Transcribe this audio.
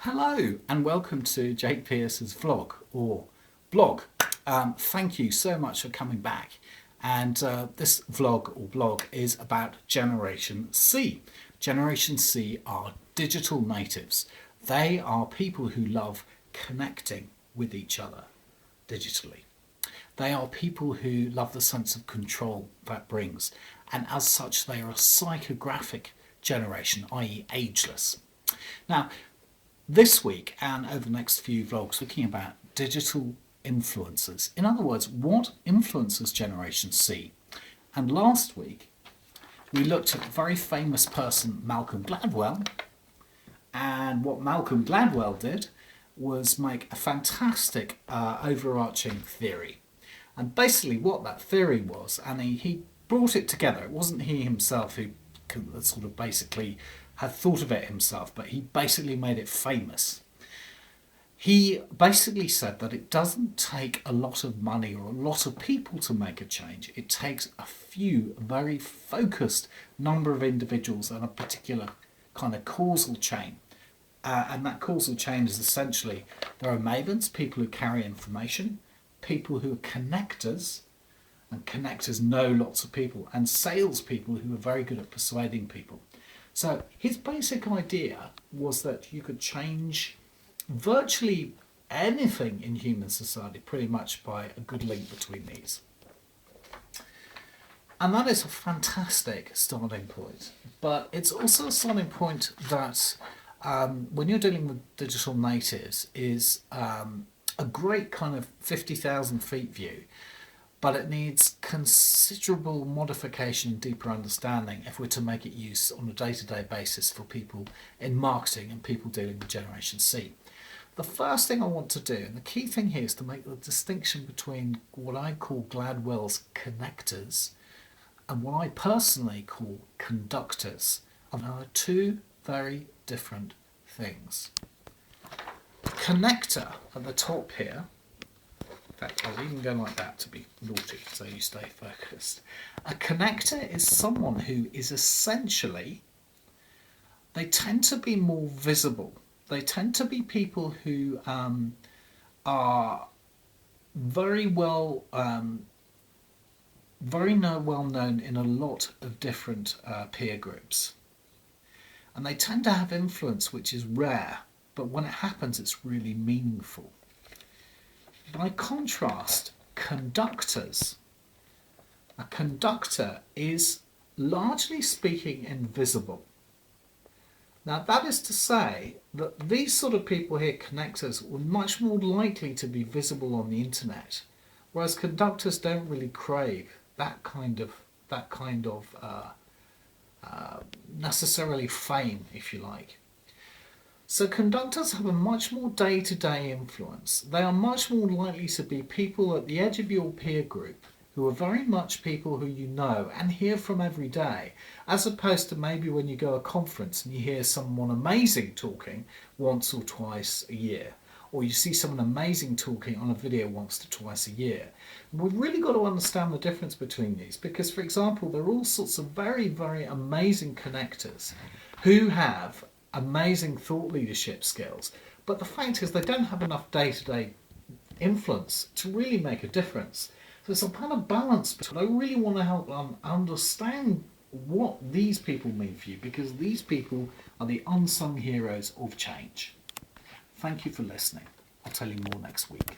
Hello and welcome to Jake Pearce's vlog or blog. Thank you so much for coming back. And this vlog or blog is about Generation C. Generation C are digital natives. They are people who love connecting with each other digitally. They are people who love the sense of control that brings. And as such, they are a psychographic generation, i.e. ageless. Now, this week and over the next few vlogs, looking about digital influencers. In other words, what influences Generation C? And last week, we looked at a very famous person, Malcolm Gladwell. And what Malcolm Gladwell did was make a fantastic overarching theory. And basically what that theory was, and he brought it together. It wasn't he himself who sort of basically had thought of it himself, but he basically made it famous. He basically said that it doesn't take a lot of money or a lot of people to make a change. It takes a few very focused number of individuals and a particular kind of causal chain. And that causal chain is essentially, there are mavens, people who carry information, people who are connectors, and connectors know lots of people, and salespeople who are very good at persuading people. So his basic idea was that you could change virtually anything in human society pretty much by a good link between these. And that is a fantastic starting point. But it's also a starting point that when you're dealing with digital natives is a great kind of 50,000 feet view. But it needs considerable modification and deeper understanding if we're to make it use on a day-to-day basis for people in marketing and people dealing with Generation C. The first thing I want to do, and the key thing here, is to make the distinction between what I call Gladwell's connectors and what I personally call conductors. And there are two very different things. Connector at the top here, in fact, I'll even go like that to be naughty so you stay focused. A connector is someone who is essentially, they tend to be more visible. They tend to be people who are very well known in a lot of different peer groups. And they tend to have influence which is rare, but when it happens it's really meaningful. By contrast, conductors. A conductor is, largely speaking, invisible. Now that is to say that these sort of people here, connectors, were much more likely to be visible on the internet, whereas conductors don't really crave that kind of necessarily fame, if you like. So conductors have a much more day-to-day influence. They are much more likely to be people at the edge of your peer group who are very much people who you know and hear from every day, as opposed to maybe when you go to a conference and you hear someone amazing talking once or twice a year, or you see someone amazing talking on a video once to twice a year. We've really got to understand the difference between these because, for example, there are all sorts of very, very amazing connectors who have amazing thought leadership skills, but the fact is they don't have enough day-to-day influence to really make a difference. So it's a kind of balance. But I really want to help them understand what these people mean for you, because these people are the unsung heroes of change. Thank you for listening. I'll tell you more next week.